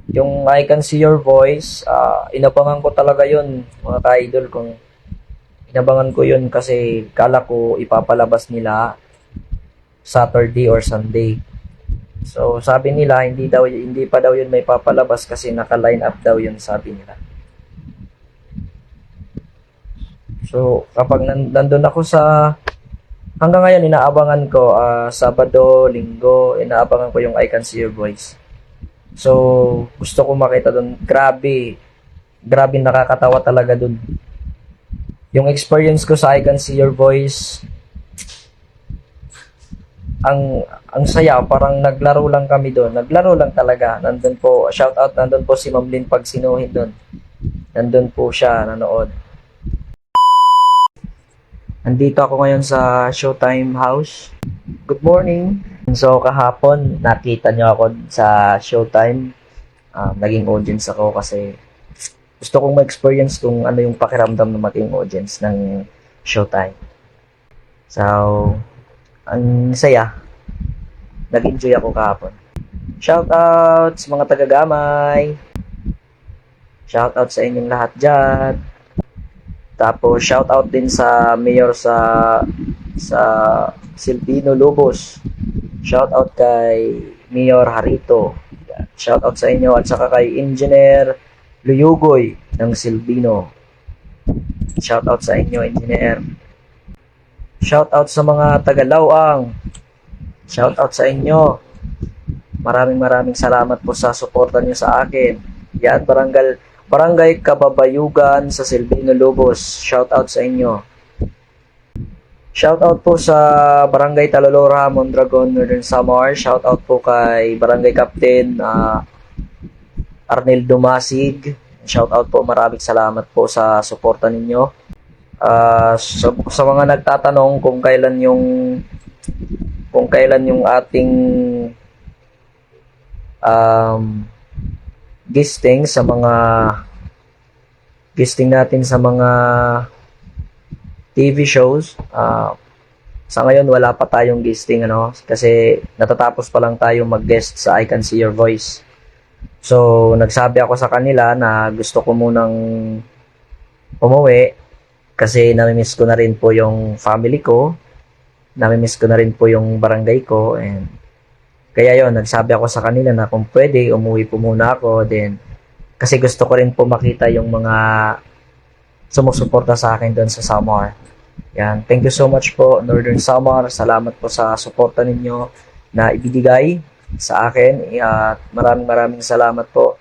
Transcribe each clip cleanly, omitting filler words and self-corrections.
Yung I Can See Your Voice, inabangan ko talaga yun, mga ka-idol, kung inabangan ko yun kasi kala ko ipapalabas nila Saturday or Sunday. So sabi nila hindi pa daw yun may papalabas kasi naka-line up daw yun, sabi nila. So kapag nandun ako sa hanggang ngayon inaabangan ko, Sabado, Linggo, inaabangan ko yung I Can See Your Voice. So gusto ko makita doon. Grabe nakakatawa talaga doon. Yung experience ko sa I Can See Your Voice, ang saya, parang naglaro lang kami doon. Naglaro lang talaga. Nandun po, shout out, nandun po si Ma'am Lynn Pagsinuhin doon. Nandun po siya, nanood. Nandito ako ngayon sa Showtime House. Good morning. So kahapon, nakita nyo ako sa Showtime. Naging audience ako kasi gusto kong ma-experience kung ano yung pakiramdam na maging audience ng Showtime. So, ang saya. Nag-enjoy ako kahapon. Shout out sa mga taga-Gamay. Shout out sa inyong lahat dyan. Tapos shout out din sa mayor sa Silvino Lobos. Shout out kay Mayor Harito. Shout out sa inyo at saka kay Engineer Luyugoy ng Silvino. Shout out sa inyo, Engineer. Shout out sa mga taga-Lawang. Shout out sa inyo. Maraming salamat po sa suporta niyo sa akin. Yan, Barangay Kababayugan sa Silvino Lobos. Shout out sa inyo. Shout out po sa Barangay Talolora, Mondragon, Northern Samar. Shout out po kay Barangay Captain Arnel Dumasig. Shout out po, maraming salamat po sa suporta ninyo. Sa mga nagtatanong kung kailan yung ating guesting natin sa mga TV shows. Sa ngayon wala pa tayong guesting kasi natatapos pa lang tayo mag-guest sa I Can See Your Voice. So nagsabi ako sa kanila na gusto ko munang umuwi kasi namimiss ko na rin po yung family ko, namimiss ko na rin po yung barangay ko, and kaya yon, nagsabi ako sa kanila na kung pwede umuwi po muna ako din kasi gusto ko rin po makita yung mga sumusuporta sa akin doon sa Samar. Yan, thank you so much po Northern Samar, salamat po sa suporta ninyo na ibibigay sa akin at maraming salamat po.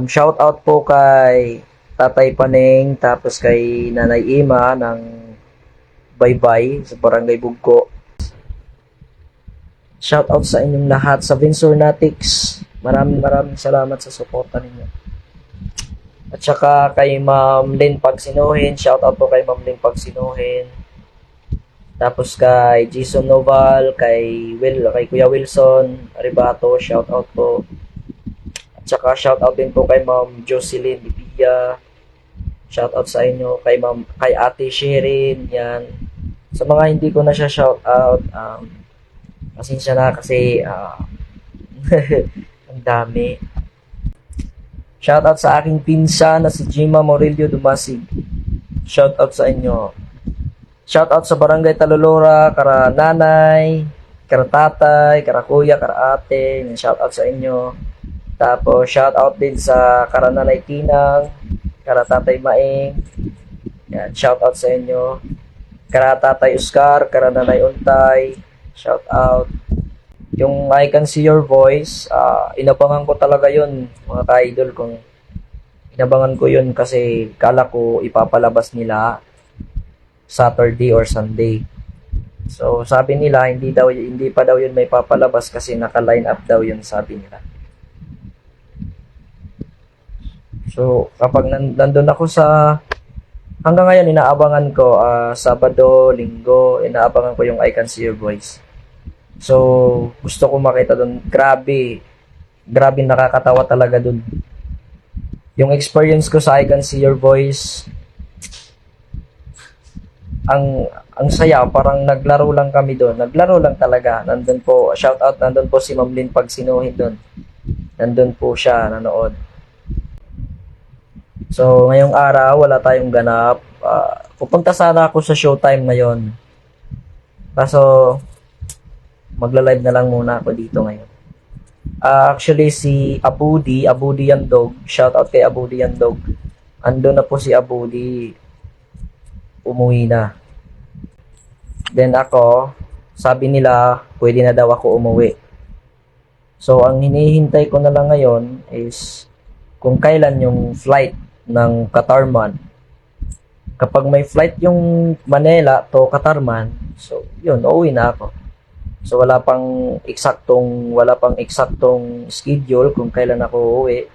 Shout out po kay Tatay Paneng, tapos kay Nanay Ima ng Baybay sa Barangay Bugko. Shout out sa inyong lahat sa Vinsornatics. Maraming salamat sa suporta ninyo. At saka kay Ma'am Lynn Pagsinuhin, shout out po kay Ma'am Lynn Pagsinuhin. Tapos kay Jason Noval, kay Kuya Wilson Aribato, shout out po. At saka shout out din po kay Ma'am Jocelyn Libia. Shout out sa inyo kay Ate Sherin, yan. Sa mga hindi ko na siya shout out, pasensya na kasi ang dami. Shout out sa aking pinsan na si Jima Morillo Dumasig. Shout out sa inyo. Shout out sa Barangay Talolora, kara nanay, kara tatay, kara kuya, kara ate. Shout out sa inyo. Tapos shout out din sa kara nanay Tinang, kara tatay Maing. Yan, shout out sa inyo. Kara tatay Oscar, kara nanay Untay. Shout out. Yung I Can See Your Voice, inabangan ko talaga yun, mga ka-idol, kung inabangan ko yun kasi kala ko ipapalabas nila Saturday or Sunday. So sabi nila hindi pa daw yun may papalabas kasi naka-line up daw yun, sabi nila. So kapag nandun ako hanggang ngayon inaabangan ko, Sabado, Linggo, inaabangan ko yung I Can See Your Voice. So gusto ko makita doon. Grabe nakakatawa talaga doon. Yung experience ko sa I Can See Your Voice, ang saya, parang naglaro lang kami doon. Naglaro lang talaga. Nandun po, shout out, nandun po si Ma'am Lynn Pagsinuhin doon. nandun po siya nanood. So, ngayong araw, wala tayong ganap. Pupunta sana ako sa Showtime ngayon. Kaso, magla-live na lang muna ako dito ngayon. Actually, si Abudi Yandog, shout out kay Abudi Yandog. Ando na po si Abudi, umuwi na. Then ako, sabi nila, pwede na daw ako umuwi. So, ang hinihintay ko na lang ngayon is kung kailan yung flight ng Katarman. Kapag may flight yung Manila to Katarman, so yun, uuwi na ako. So wala pang eksaktong schedule kung kailan ako uuwi.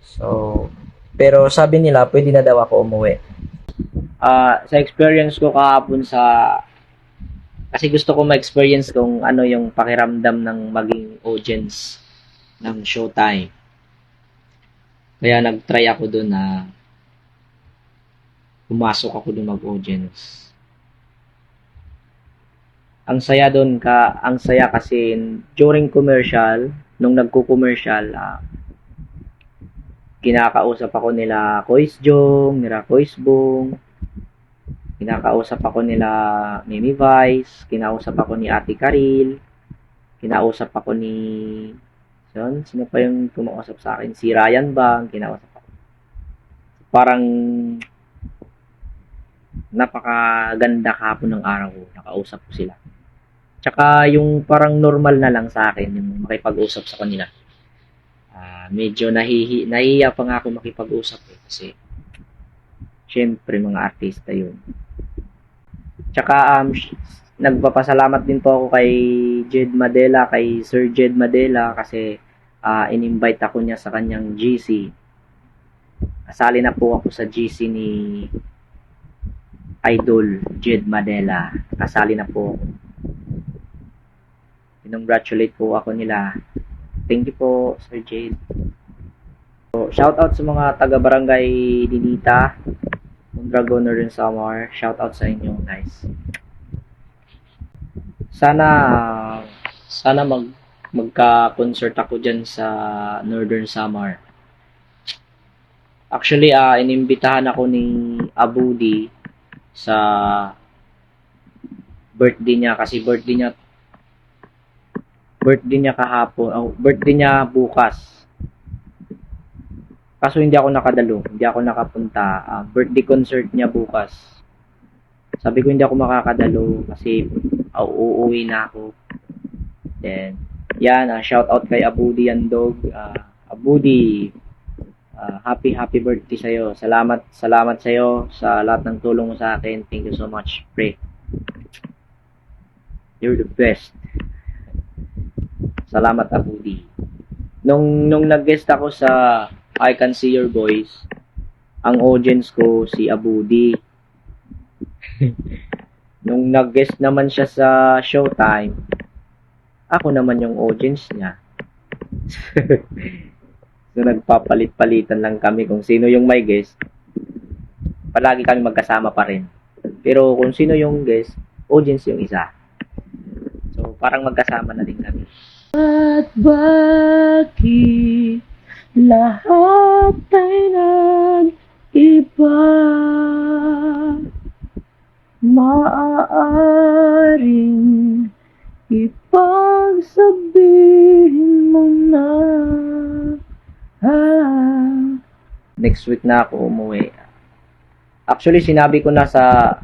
So pero sabi nila pwede na daw ako umuwi. Sa experience ko kahapon kasi gusto ko ma-experience kung ano yung pakiramdam ng maging audience ng Showtime. Kaya nag-try ako doon na pumasok ako doon mag-audience. Ang saya kasi during commercial, nung nagko-commercial, kinakausap ako nila Kois Jong, nila Kois Bong, kinakausap ako nila Mimi Vice, kinausap ako ni Ate Karil, kinausap ako ni sino pa yung kumausap sa akin? Si Ryan Bang, kinausap ako. Parang napakaganda kahapon ng araw ko, nakausap ko sila. Tsaka yung parang normal na lang sa akin yung makipag-usap sa kanila. Medyo nahihiya pa nga ako makipag-usap kasi syempre mga artista yun. Tsaka nagpapasalamat din po ako kay Sir Jed Madela kasi in-invite ako niya sa kanyang GC. Kasali na po ako sa GC ni Idol Jed Madela. Kasali na po ako. Congratulate po ako nila. Thank you po, Sir Jade. So, shout out sa mga taga-barangay Dinita, Mondragon, Northern Samar. Shout out sa inyo, guys. Sana magka-concert ako dyan sa Northern Samar. Actually, inimbitahan ako ni Abudi sa birthday niya kasi birthday niya kahapon, birthday niya bukas. Kaso hindi ako nakapunta. Birthday concert niya bukas. Sabi ko hindi ako makakadalo kasi uuwi na ako. Then, yan, shout out kay Abudi Yandog. Abudi, happy birthday sa'yo. Salamat sa'yo sa lahat ng tulong mo sa akin. Thank you so much, pre. You're the best. Salamat, Abudi. Nung nag-guest ako sa I Can See Your Voice, ang audience ko si Abudi. Nung nag-guest naman siya sa Showtime, ako naman yung audience niya. So nagpapalit-palitan lang kami kung sino yung may guest. Palagi kami magkasama pa rin. Pero kung sino yung guest, audience yung isa. So parang magkasama na din kami. At bakit lahat ay nag-iba? Maaaring ipagsabihin mo na. Next week na ako umuwi. Actually, sinabi ko na sa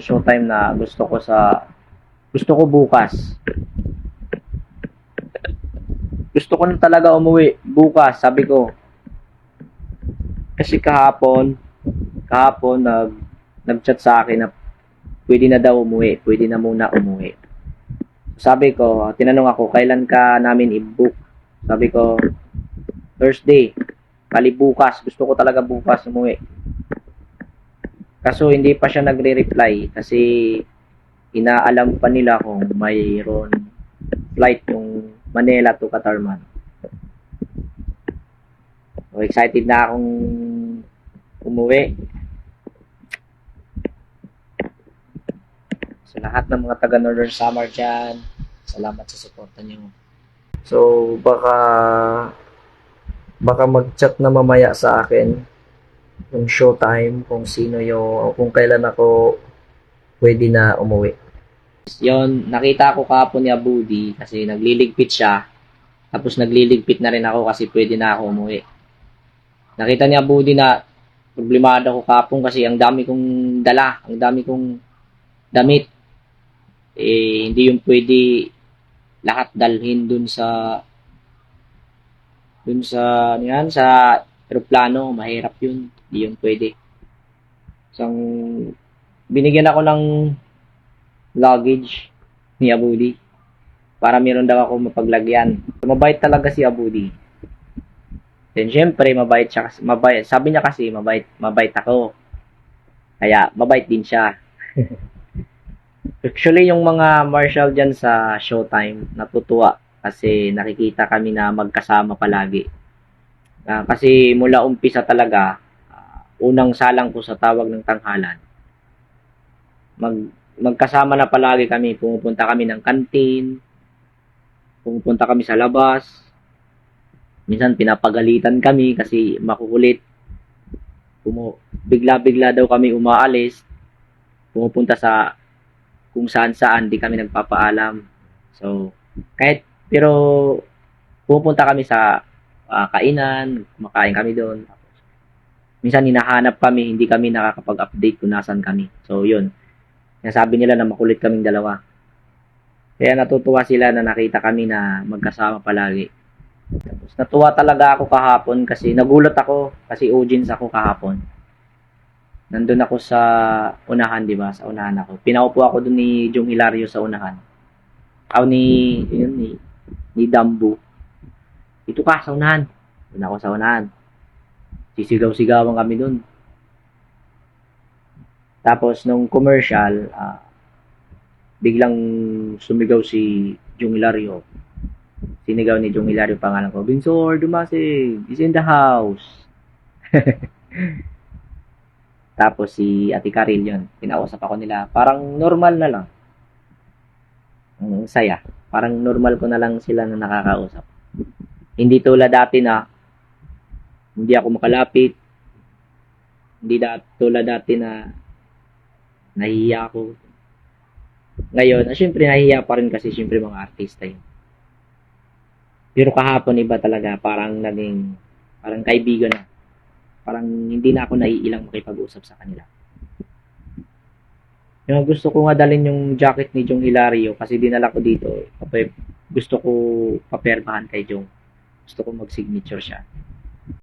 Showtime na gusto ko bukas. Gusto ko na talaga umuwi bukas, sabi ko. Kasi kahapon nag-chat sa akin na pwede na daw umuwi, pwede na muna umuwi. Sabi ko, tinanong ako, kailan ka namin i-book? Sabi ko, Thursday, bali bukas, gusto ko talaga bukas umuwi. Kaso hindi pa siya nagre-reply kasi inaalam pa nila kung mayroon flight yung Manila to Katarman. So, excited na akong umuwi. Sa lahat ng mga taga Northern Samar dyan, salamat sa suporta niyo. So, baka mag-chat na mamaya sa akin yung showtime kung sino yung, kung kailan ako pwede na umuwi. Yon, nakita ko kahapon ni Abudi kasi nagliligpit siya. Tapos nagliligpit na rin ako kasi pwede na ako umuwi. Nakita ni Abudi na problemado ko kahapon kasi ang dami kong dala, ang dami kong damit. Hindi yung pwede lahat dalhin ano yan, sa eroplano, mahirap yun. Hindi yung pwede. So, binigyan ako ng luggage ni Abudi para meron daw ako mapaglagyan. Mabait talaga si Abudi. Then syempre mabait siya, mabait. Sabi niya kasi mabait ako. Kaya mabait din siya. Actually yung mga marshal diyan sa Showtime natutuwa kasi nakikita kami na magkasama palagi. Kasi mula umpisa talaga, unang salang ko sa tawag ng tanghalan, magkasama na palagi kami, pumupunta kami ng kantin, pumupunta kami sa labas, minsan pinapagalitan kami kasi makukulit, bigla-bigla daw kami umaalis, pumupunta sa kung saan-saan, di kami nagpapaalam. So, pero pumupunta kami sa kainan, kumakain kami doon. Minsan hinahanap kami, hindi kami nakakapag-update kung nasan kami. So, yun. Nasabi nila na makulit kaming dalawa. Kaya natutuwa sila na nakita kami na magkasama palagi. Tapos natuwa talaga ako kahapon kasi nagulat ako kasi audience ako kahapon. Nandun ako sa unahan, di ba? Sa unahan ako. Pinaupo ako dun ni Jong Hilario sa unahan. Ni Dambu. Dito ka sa unahan. Doon ako sa unahan. Sisigaw-sigawan kami dun. Tapos nung commercial, biglang sumigaw si Jong Hilario. Sinigaw ni Jong Hilario pangalan ko. Binsor Dumasig is in the house. Tapos si Ate Karil yun. Kinausap ako nila. Parang normal na lang. Ang saya. Parang normal ko na lang sila na nakakausap. Hindi tulad dati na hindi ako makalapit. Hindi tulad dati na nahihiya ako. Ngayon, syempre nahihiya pa rin kasi syempre mga artista yun. Pero kahapon iba talaga. Parang kaibigan na. Parang hindi na ako naiilang makipag-usap sa kanila. Yung gusto ko nga dalhin yung jacket ni Jong Hilario kasi dinala ko dito. Gusto ko paperbahan kay Jong. Gusto ko mag-signature siya.